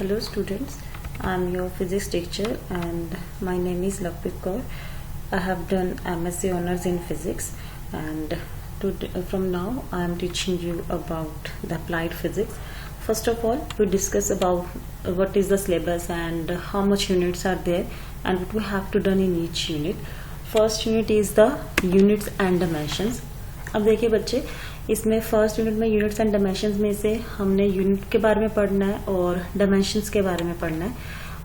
Hello students, I am your physics teacher and my name is Lakpit Kaur. I have done MSc Honours in Physics and from now I am teaching you about the applied physics. First of all, we discuss about what is the syllabus and how much units are there and what we have to done in each unit. First unit is the units and dimensions. अब देखिए बच्चे, इसमें first unit में units and dimensions में से हमने unit के बारे में पढ़ना है और डायमेंशंस के बारे में पढ़ना है।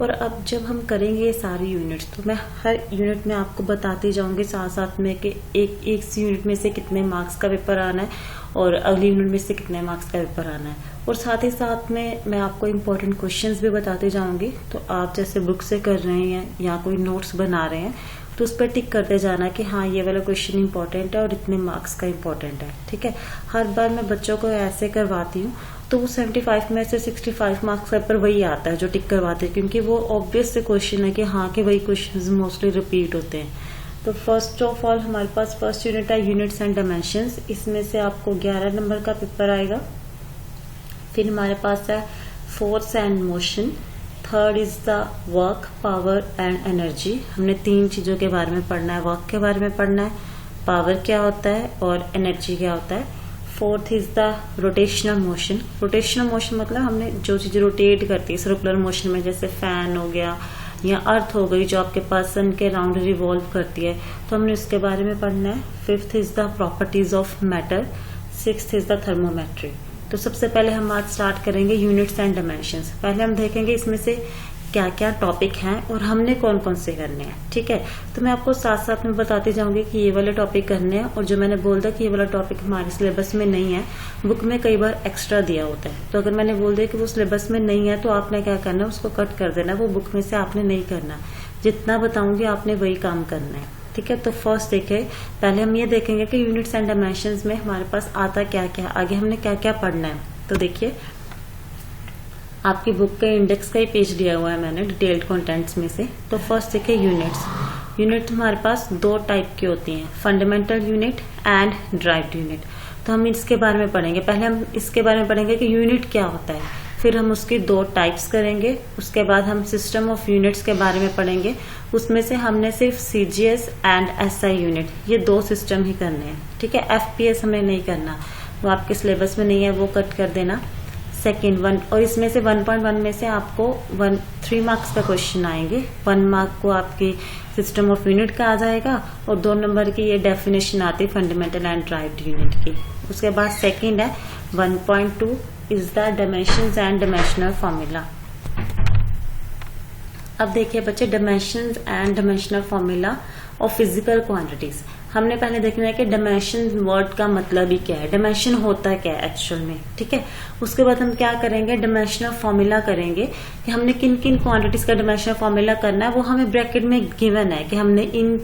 और अब जब हम करेंगे ये सारी यूनिट्स तो मैं हर यूनिट में आपको बताती जाऊंगी साथ साथ में कि एक यूनिट में से कितने मार्क्स का पेपर आना है और अगली यूनिट में से कितने मार्क्स का पेपर आना है। और साथ ही साथ में मैं आपको इम्पोर्टेंट क्वेश्चंस भी बताती जाऊंगी। तो आप जैसे बुक से कर रहे हैं या कोई नोट्स बना रहे हैं तो उस पर टिक करते जाना कि हाँ ये वाला क्वेश्चन इंपॉर्टेंट है और इतने मार्क्स का इंपॉर्टेंट है। ठीक है, हर बार मैं बच्चों को ऐसे करवाती हूँ तो वो 75 में से 65 मार्क्स का पेपर वही आता है जो टिक करवाते हैं, क्योंकि वो ऑब्वियस से क्वेश्चन है कि हाँ कि वही क्वेश्चन मोस्टली रिपीट होते हैं। तो फर्स्ट ऑफ ऑल हमारे पास फर्स्ट यूनिट है यूनिट्स एंड डायमेंशंस। इसमें से आपको 11 नंबर का पेपर आएगा। फिर हमारे पास है force and motion. Third is the work, power and energy. हमने तीन चीजों के बारे में पढ़ना है, वर्क के बारे में पढ़ना है, पावर क्या होता है और एनर्जी क्या होता है। Fourth is the rotational motion. Rotational motion मतलब हमने जो चीज रोटेट करती है सर्कुलर मोशन में, जैसे फैन हो गया या अर्थ हो गई जो आपके पास सन के राउंड रिवॉल्व करती है, तो हमने उसके बारे में पढ़ना है। Fifth is the properties of matter. Sixth is the thermometry. तो सबसे पहले हम आज स्टार्ट करेंगे यूनिट्स एंड डायमेंशंस। पहले हम देखेंगे इसमें से क्या क्या टॉपिक हैं और हमने कौन कौन से करने हैं। ठीक है, तो मैं आपको साथ साथ में बताती जाऊंगी कि ये वाले टॉपिक करने हैं और जो मैंने बोल दिया कि ये वाला टॉपिक हमारे सिलेबस में नहीं है, बुक में कई बार एक्स्ट्रा दिया होता है। तो अगर मैंने बोल दिया कि वो सिलेबस में नहीं है तो आपने क्या करना है, उसको कट कर देना, वो बुक में से आपने नहीं करना। जितना बताऊंगी आपने वही काम करना है। ठीक है, तो फर्स्ट देखिए, पहले हम ये देखेंगे कि यूनिट्स एंड डायमेंशंस में हमारे पास आता क्या क्या, आगे हमने क्या क्या पढ़ना है। तो देखिए आपकी बुक के इंडेक्स का ही पेज दिया हुआ है मैंने डिटेल्ड कंटेंट्स में से। तो फर्स्ट देखिए यूनिट्स। यूनिट हमारे पास दो टाइप की होती हैं, fundamental unit and derived unit. तो हम इसके बारे में पढ़ेंगे। पहले हम इसके बारे में पढ़ेंगे कि यूनिट क्या होता है, फिर हम उसकी दो टाइप्स करेंगे। उसके बाद हम सिस्टम ऑफ यूनिट्स के बारे में पढ़ेंगे। उसमें से हमने सिर्फ सीजीएस एंड एसआई यूनिट ये दो सिस्टम ही करने हैं। ठीक है, एफपीएस हमें नहीं करना, वो आपके सिलेबस में नहीं है, वो कट कर देना। सेकेंड वन, और इसमें से 1.1 में से आपको 3 मार्क्स का क्वेश्चन आएंगे। 1 मार्क को आपकी सिस्टम ऑफ यूनिट का आ जाएगा और 2 नंबर की ये डेफिनेशन आती है फंडामेंटल एंड ड्राइव्ड यूनिट की। उसके बाद सेकेंड है 1.2 is the dimensions and dimensional formula. अब देखिए बच्चे, dimensions and dimensional formula of physical quantities. हमने पहले देखना है कि डायमेंशन वर्ड का मतलब ही क्या है, डायमेंशन होता है क्या है एक्चुअल में। ठीक है, उसके बाद हम क्या करेंगे, डायमेंशनल फॉर्मूला करेंगे कि हमने किन किन क्वांटिटीज का डायमेंशनल फॉर्मूला करना है। वो हमें ब्रैकेट में गिवन है कि हमने इन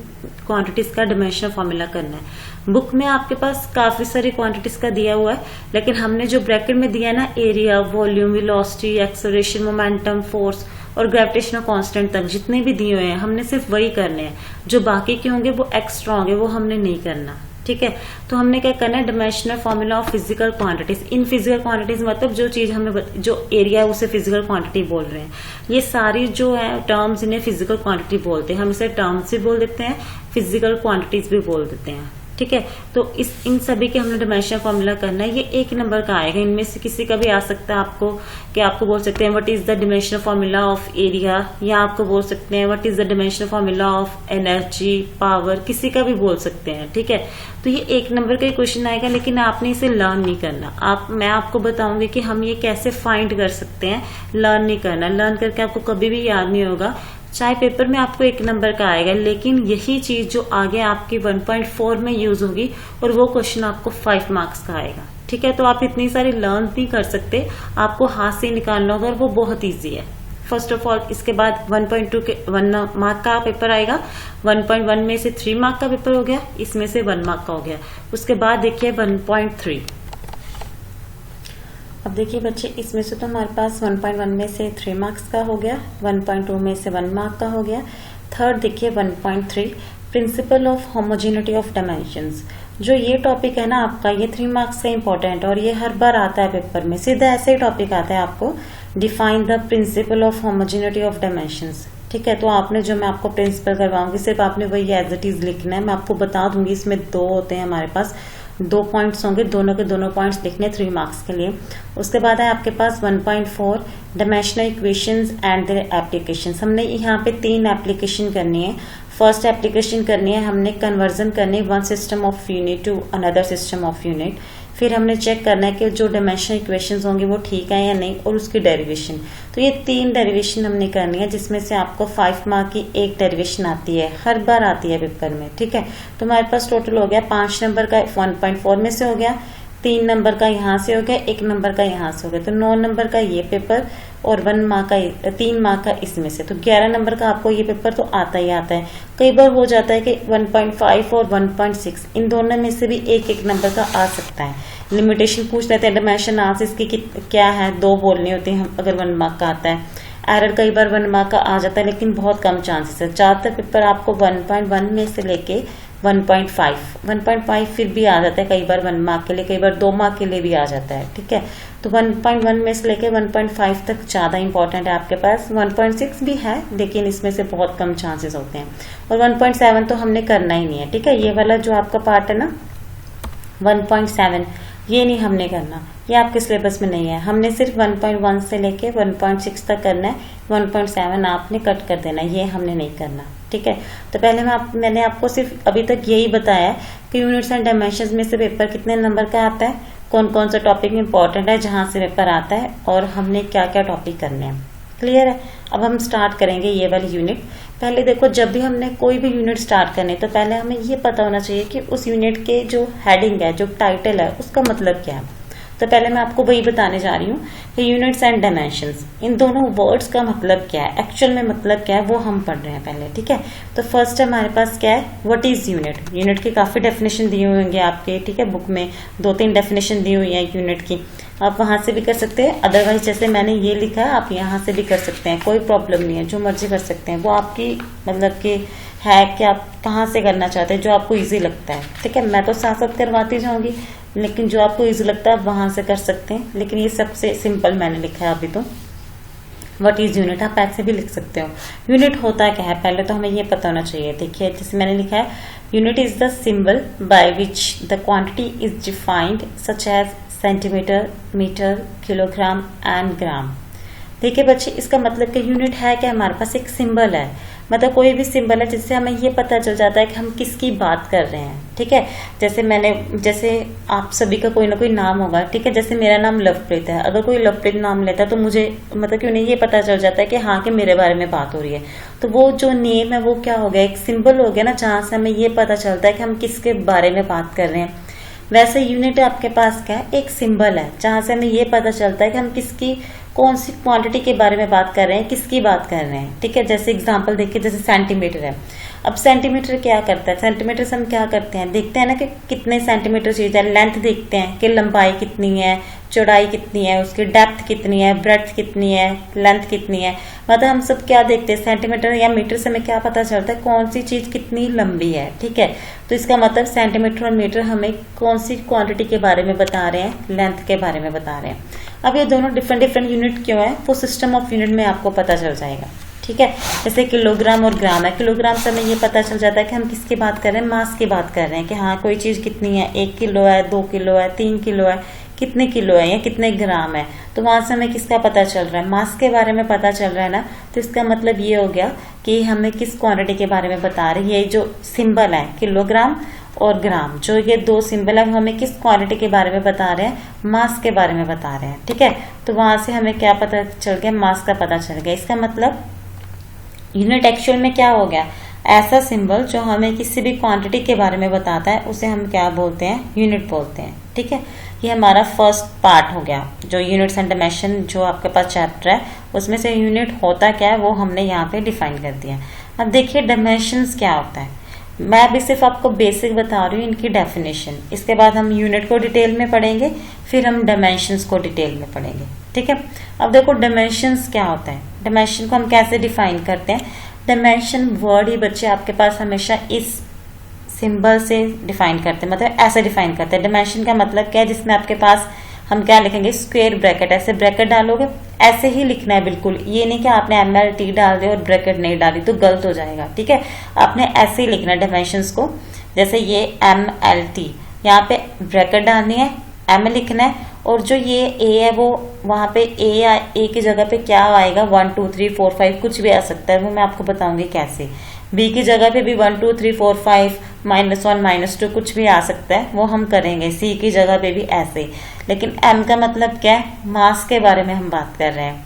क्वांटिटीज का डायमेंशनल फॉर्मूला करना है। बुक में आपके पास काफी सारी क्वांटिटीज का दिया हुआ है, लेकिन हमने जो ब्रैकेट में दिया है ना, area, volume, velocity, acceleration, momentum, force और ग्रेविटेशनल कांस्टेंट तक जितने भी दिए हुए हैं हमने सिर्फ वही करने हैं। जो बाकी के होंगे वो एक्स्ट्रा होंगे, वो हमने नहीं करना। ठीक है, तो हमने क्या करना है, dimensional formula of physical quantities. In physical quantities मतलब जो चीज हमें जो एरिया है उसे फिजिकल क्वांटिटी बोल रहे हैं। ये सारी जो है टर्म्स इन्हें फिजिकल क्वांटिटी बोलते हैं। हम इसे टर्म्स भी बोल देते हैं, फिजिकल क्वांटिटीज भी बोल देते हैं। ठीक है, तो इन सभी के हमने डायमेंशनल फॉर्मूला करना है। ये एक नंबर का आएगा, इनमें से किसी का भी आ सकता है आपको, कि आपको बोल सकते हैं what is the dimensional formula of area, या आपको बोल सकते हैं what is the dimensional formula of energy, power, किसी का भी बोल सकते हैं। ठीक है, तो ये एक नंबर का क्वेश्चन आएगा, लेकिन आपने इसे लर्न नहीं करना। मैं आपको बताऊंगी कि हम ये कैसे फाइंड कर सकते हैं, लर्न नहीं करना। लर्न करके आपको कभी भी याद नहीं होगा। चाहे पेपर में आपको एक नंबर का आएगा, लेकिन यही चीज जो आगे आपकी 1.4 में यूज होगी और वो क्वेश्चन आपको 5 मार्क्स का आएगा। ठीक है, तो आप इतनी सारी लर्न नहीं कर सकते, आपको हाथ से निकालना होगा और वो बहुत ईजी है। फर्स्ट ऑफ ऑल इसके बाद 1.2 के 1 मार्क का पेपर आएगा। 1.1 में से 3 मार्क का पेपर हो गया, इसमें से 1 मार्क का हो गया। उसके बाद देखिए 1.3। अब देखिए बच्चे, इसमें से तो हमारे पास 1.1 में से 3 मार्क्स का हो गया, 1.2 में से 1 मार्क का हो गया। थर्ड देखिए 1.3 principle of homogeneity of dimensions. जो ये टॉपिक है ना आपका, ये 3 मार्क्स का इंपॉर्टेंट और ये हर बार आता है पेपर में, सीधा ऐसे ही टॉपिक आता है आपको define the principle of homogeneity of dimensions. ठीक है, तो आपने जो मैं आपको प्रिंसिपल करवाऊंगी सिर्फ आपने वही एज इट इज लिखना है। मैं आपको बता दूंगी, इसमें 2 होते हैं हमारे पास, 2 पॉइंट्स होंगे, दोनों के दोनों पॉइंट्स लिखने 3 मार्क्स के लिए। उसके बाद है आपके पास 1.4 dimensional equations and their applications. हमने यहाँ पे 3 एप्लीकेशन करनी है। फर्स्ट एप्लीकेशन करनी है, हमने कन्वर्जन करनी है one system of unit to another system of unit. फिर हमने चेक करना है कि जो डायमेंशनल इक्वेशंस होंगे वो ठीक है या नहीं, और उसकी डेरिवेशन। तो ये 3 डेरिवेशन हमने करनी है, जिसमें से आपको 5 मार्क की एक डेरिवेशन आती है, हर बार आती है पेपर में। ठीक है, तो हमारे पास टोटल हो गया 5 नंबर का 1.4 में से हो गया, 3 नंबर का यहाँ से हो गया, 1 नंबर का यहाँ से हो गया, तो 9 नंबर का ये पेपर और 1 मार्क का 3 मार्क का इसमें से, तो 11 नंबर का आपको ये पेपर तो आता ही आता है। कई बार हो जाता है कि 1.5 और 1.6 इन दोनों में से भी 1-1 नंबर का आ सकता है। लिमिटेशन पूछ लेते हैं, डायमेंशन आंसर इसकी क्या है, 2 बोलनी होती है अगर 1 मार्क का आता है। एरर कई बार 1 मार्क का आ जाता है, लेकिन बहुत कम चांसेस है। ज्यादातर पेपर आपको 1.1 में से लेके 1.5 फिर भी आ जाता है कई बार 1 मार्क के लिए, कई बार 2 मार्क के लिए भी आ जाता है। ठीक है, तो 1.1 में से लेके 1.5 तक ज्यादा इंपॉर्टेंट है आपके पास। 1.6 भी है, लेकिन इसमें से बहुत कम चांसेस होते हैं। और 1.7 तो हमने करना ही नहीं है। ठीक है, ये वाला जो आपका पार्ट है ना 1.7, ये नहीं हमने करना, ये आपके सिलेबस में नहीं है। हमने सिर्फ 1.1 से लेके 1.6 तक करना है, 1.7 आपने कट कर देना, ये हमने नहीं करना। ठीक है, तो पहले मैंने आपको सिर्फ अभी तक यही बताया कि यूनिट्स एंड डायमेंशंस में से पेपर कितने नंबर का आता है, कौन कौन सा टॉपिक इंपॉर्टेंट है जहां से पेपर आता है, और हमने क्या क्या टॉपिक करने हैं। क्लियर है? अब हम स्टार्ट करेंगे ये वाली यूनिट। पहले देखो, जब भी हमने कोई भी यूनिट स्टार्ट करनी तो पहले हमें ये पता होना चाहिए कि उस यूनिट के जो हेडिंग है, जो टाइटल है, उसका मतलब क्या है। तो पहले मैं आपको वही बताने जा रही हूँ कि यूनिट्स एंड डायमेंशंस, इन दोनों वर्ड्स का मतलब क्या है, एक्चुअल में मतलब क्या है, वो हम पढ़ रहे हैं पहले। ठीक है, तो फर्स्ट हमारे पास क्या है, व्हाट इज यूनिट। यूनिट की काफी डेफिनेशन दी हुई होंगे आपके, ठीक है, बुक में 2-3 डेफिनेशन दी हुई है यूनिट की। आप वहां से भी कर सकते हैं, अदरवाइज जैसे मैंने ये लिखा है आप यहाँ से भी कर सकते हैं, कोई प्रॉब्लम नहीं है, जो मर्जी कर सकते हैं। वो आपकी मतलब कि है कि आप कहाँ से करना चाहते हैं, जो आपको इजी लगता है। ठीक है, मैं तो साथ साथ करवाती जाऊंगी, लेकिन जो आपको इजी लगता है आप वहां से कर सकते हैं। लेकिन ये सबसे सिंपल मैंने लिखा है अभी तो। व्हाट इज यूनिट, आप ऐसे भी लिख सकते हो। यूनिट होता क्या है, पहले तो हमें ये पता होना चाहिए। देखिए, जैसे मैंने लिखा है, unit is the symbol by which the quantity is defined such as centimetre, metre, kilogram and gram. देखिए बच्चे, इसका मतलब कि यूनिट है क्या, हमारे पास एक सिंबल है, मतलब कोई भी सिंबल है जिससे हमें ये पता चल जाता है कि हम किसकी बात कर रहे हैं। ठीक है, जैसे आप सभी का कोई ना कोई नाम होगा। ठीक है, जैसे मेरा नाम लवप्रीत है, अगर कोई लवप्रीत नाम लेता है तो मुझे मतलब कि उन्हें ये पता चल जाता है कि हाँ कि मेरे बारे में बात हो रही है। तो वो जो नेम है वो क्या हो गया, एक सिंबल हो गया ना, जहां से हमें ये पता चलता है कि हम किसके बारे में बात कर रहे हैं। वैसे यूनिट आपके पास क्या है, एक सिंबल है, जहां से हमें ये पता चलता है कि हम किसकी कौन सी क्वांटिटी के बारे में बात कर रहे हैं, किसकी बात कर रहे हैं। ठीक है, जैसे एग्जांपल देखिए, जैसे सेंटीमीटर है। अब सेंटीमीटर क्या करता है, सेंटीमीटर से हम क्या करते हैं, देखते हैं ना कि कितने सेंटीमीटर चीज है, लेंथ देखते हैं कि लंबाई कितनी है, चौड़ाई कितनी है, उसकी डेप्थ कितनी है, ब्रेड्थ कितनी है, लेंथ कितनी है। मतलब हम सब क्या देखते हैं, सेंटीमीटर या मीटर से हमें क्या पता चलता है, कौन सी चीज कितनी लंबी है। ठीक है, तो इसका मतलब सेंटीमीटर और मीटर हमें कौन सी क्वांटिटी के बारे में बता रहे हैं, लेंथ के बारे में बता रहे हैं। अब ये दोनों डिफरेंट यूनिट क्यों है, वो सिस्टम ऑफ यूनिट में आपको पता चल जाएगा। ठीक है, जैसे किलोग्राम और ग्राम है। किलोग्राम से हमें ये पता चल जाता है कि हम किसकी बात कर रहे हैं, मास की बात कर रहे हैं कि हाँ कोई चीज कितनी है, 1 किलो है, 2 किलो है, 3 किलो है, कितने किलो है या कितने ग्राम है। तो वहां से हमें किसका पता चल रहा है, मास के बारे में पता चल रहा है ना। तो इसका मतलब ये हो गया कि हमें किस क्वांटिटी के बारे में बता रहे हैं। ये जो सिंबल है किलोग्राम और ग्राम, जो ये 2 सिंबल है, वो हमें किस क्वांटिटी के बारे में बता रहे हैं, मास के बारे में बता रहे हैं। ठीक है, तो वहां से हमें क्या पता चल गया, मास का पता चल गया। इसका मतलब यूनिट एक्चुअल में क्या हो गया, ऐसा सिंबल जो हमें किसी भी क्वांटिटी के बारे में बताता है उसे हम क्या बोलते हैं, यूनिट बोलते हैं। ठीक है, ये हमारा फर्स्ट पार्ट हो गया, जो यूनिट्स एंड डायमेंशन जो आपके पास चैप्टर है उसमें से यूनिट होता क्या है वो हमने यहाँ पे डिफाइन कर दिया। अब देखिए डायमेंशंस क्या होता है, मैं अभी सिर्फ आपको बेसिक बता रही हूँ इनकी डेफिनेशन। इसके बाद हम यूनिट को डिटेल में पढ़ेंगे, फिर हम डायमेंशंस को डिटेल में पढ़ेंगे। ठीक है, अब देखो डायमेंशंस क्या होता है, डायमेंशन को हम कैसे डिफाइन करते हैं। डायमेंशन वर्ड ही बच्चे आपके पास हमेशा इस सिंबल से डिफाइन करते हैं, मतलब ऐसे डिफाइन करते हैं। डायमेंशन का मतलब क्या है, जिसमें आपके पास हम क्या लिखेंगे, स्क्वायर ब्रैकेट, ऐसे ब्रैकेट डालोगे, ऐसे ही लिखना है बिल्कुल, ये नहीं कि आपने MLT डाल दिया और ब्रैकेट नहीं डाली तो गलत हो जाएगा, ठीक है। आपने ऐसे ही लिखना है डायमेंशंस को, जैसे ये MLT, यहाँ पे ब्रैकेट डालनी है, M लिखना है, और जो ये A है वो वहां पे A की जगह पे क्या आएगा, 1 2 3 4 5 कुछ भी आ सकता है, वो मैं आपको बताऊंगी कैसे। B की जगह पे भी 1 2 3 4 5 -1 -2 कुछ भी आ सकता है, वो हम करेंगे। C की जगह पे भी ऐसे। लेकिन M का मतलब क्या है, मास के बारे में हम बात कर रहे हैं।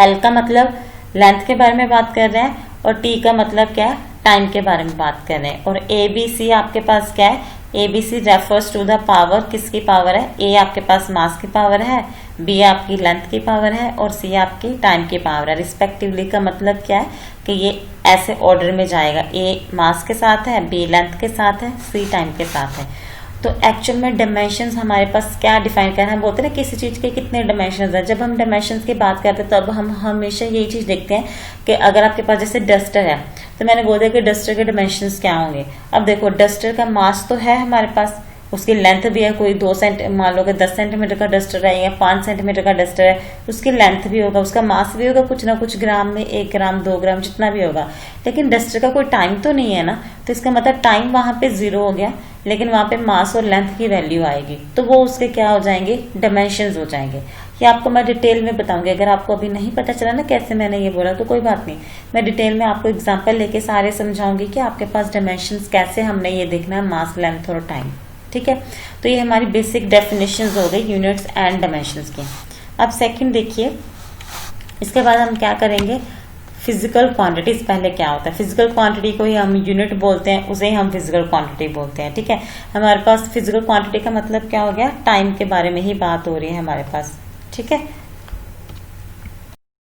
L का मतलब लेंथ के बारे में बात कर रहे हैं, और T का मतलब क्या है, टाइम के बारे में बात कर रहे हैं। और ABC आपके पास क्या है, ABC refers to the power, किसकी पावर है, A आपके पास मास की पावर है, B आपकी लेंथ की पावर है, और C आपकी टाइम की पावर है। रिस्पेक्टिवली का मतलब क्या है कि ये ऐसे ऑर्डर में जाएगा, A मास के साथ है, B लेंथ के साथ है, C टाइम के साथ है। तो एक्चुअल में डायमेंशंस हमारे पास क्या डिफाइन करना है, बोलते हैं ना किसी चीज के कितने डायमेंशंस हैं। जब हम डायमेंशंस की बात करते हैं तब हम हमेशा यही चीज देखते हैं कि अगर आपके पास जैसे डस्टर है, तो मैंने बोल दिया कि डस्टर के डायमेंशंस क्या होंगे। अब देखो डस्टर का मास तो है हमारे पास, उसकी लेंथ भी है, कोई 2 सेंटीमीटर, मान लो कि 10 सेंटीमीटर का डस्टर है या 5 सेंटीमीटर का डस्टर है, उसकी लेंथ भी होगा, उसका मास भी होगा कुछ ना कुछ ग्राम में, 1 ग्राम 2 ग्राम जितना भी होगा। लेकिन डस्टर का कोई टाइम तो नहीं है ना, तो इसका मतलब टाइम वहां पे 0 हो गया, लेकिन वहां पे मास और लेंथ की वैल्यू आएगी, तो वो उसके क्या हो जाएंगे, डायमेंशंस हो जाएंगे। ये आपको मैं डिटेल में बताऊंगी। अगर आपको अभी नहीं पता चला ना कैसे मैंने ये बोला तो कोई बात नहीं, मैं डिटेल में आपको एग्जांपल लेके सारे समझाऊंगी कि आपके पास डायमेंशंस कैसे हमने ये देखना है, मास, लेंथ और टाइम, ठीक है। तो ये हमारी बेसिक डेफिनेशंस हो गई यूनिट्स एंड डायमेंशंस की। अब सेकंड देखिए, इसके बाद हम क्या करेंगे, फिजिकल क्वांटिटीज पहले क्या होता है। फिजिकल क्वांटिटी को ही हम यूनिट बोलते हैं, उसे ही हम फिजिकल क्वांटिटी बोलते हैं, ठीक है। हमारे पास फिजिकल क्वांटिटी का मतलब क्या हो गया, टाइम के बारे में ही बात हो रही है हमारे पास, ठीक है।